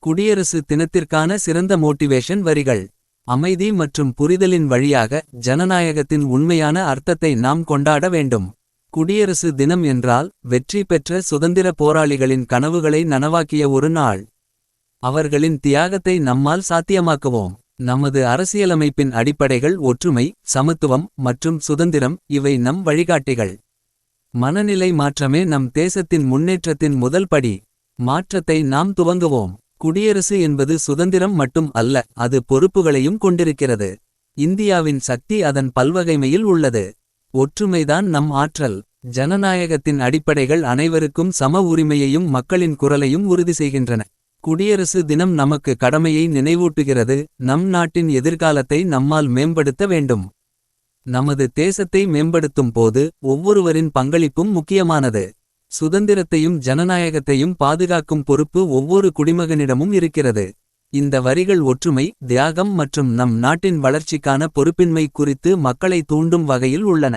குடியரசு தினத்திற்கான சிறந்த மோட்டிவேஷன் வரிகள். அமைதி மற்றும் புரிதலின் வழியாக ஜனநாயகத்தின் உண்மையான அர்த்தத்தை நாம் கொண்டாட வேண்டும். குடியரசு தினம் என்றால் வெற்றி பெற்ற சுதந்திர போராளிகளின் கனவுகளை நனவாக்கிய ஒரு நாள். அவர்களின் தியாகத்தை நம்மால் சாத்தியமாக்குவோம். நமது அரசியலமைப்பின் அடிப்படைகள் ஒற்றுமை, சமத்துவம் மற்றும் சுதந்திரம். இவை நம் வழிகாட்டிகள். மனநிலை மாற்றமே நம் தேசத்தின் முன்னேற்றத்தின் முதல் படி. மாற்றத்தை நாம் துவங்குவோம். குடியரசு என்பது சுதந்திரம் மட்டும் அல்ல, அது பொறுப்புகளையும் கொண்டிருக்கிறது. இந்தியாவின் சக்தி அதன் பல்வகைமையில் உள்ளது. ஒற்றுமைதான் நம் ஆற்றல். ஜனநாயகத்தின் அடிப்படைகள் அனைவருக்கும் சம உரிமையையும் மக்களின் குரலையும் உறுதி செய்கின்றன. குடியரசு தினம் நமக்கு கடமையை நினைவூட்டுகிறது. நம் நாட்டின் எதிர்காலத்தை நம்மால் மேம்படுத்த வேண்டும். நமது தேசத்தை மேம்படுத்தும் போது ஒவ்வொருவரின் பங்களிப்பும் முக்கியமானது. சுதந்திரத்தையும் ஜனநாயகத்தையும் பாதுகாக்கும் பொறுப்பு ஒவ்வொரு குடிமகனிடமும் இருக்கிறது. இந்த வரிகள் ஒற்றுமை, தியாகம் மற்றும் நம் நாட்டின் வளர்ச்சிக்கான பொறுப்பின்மை குறித்து மக்களை தூண்டும் வகையில் உள்ளன.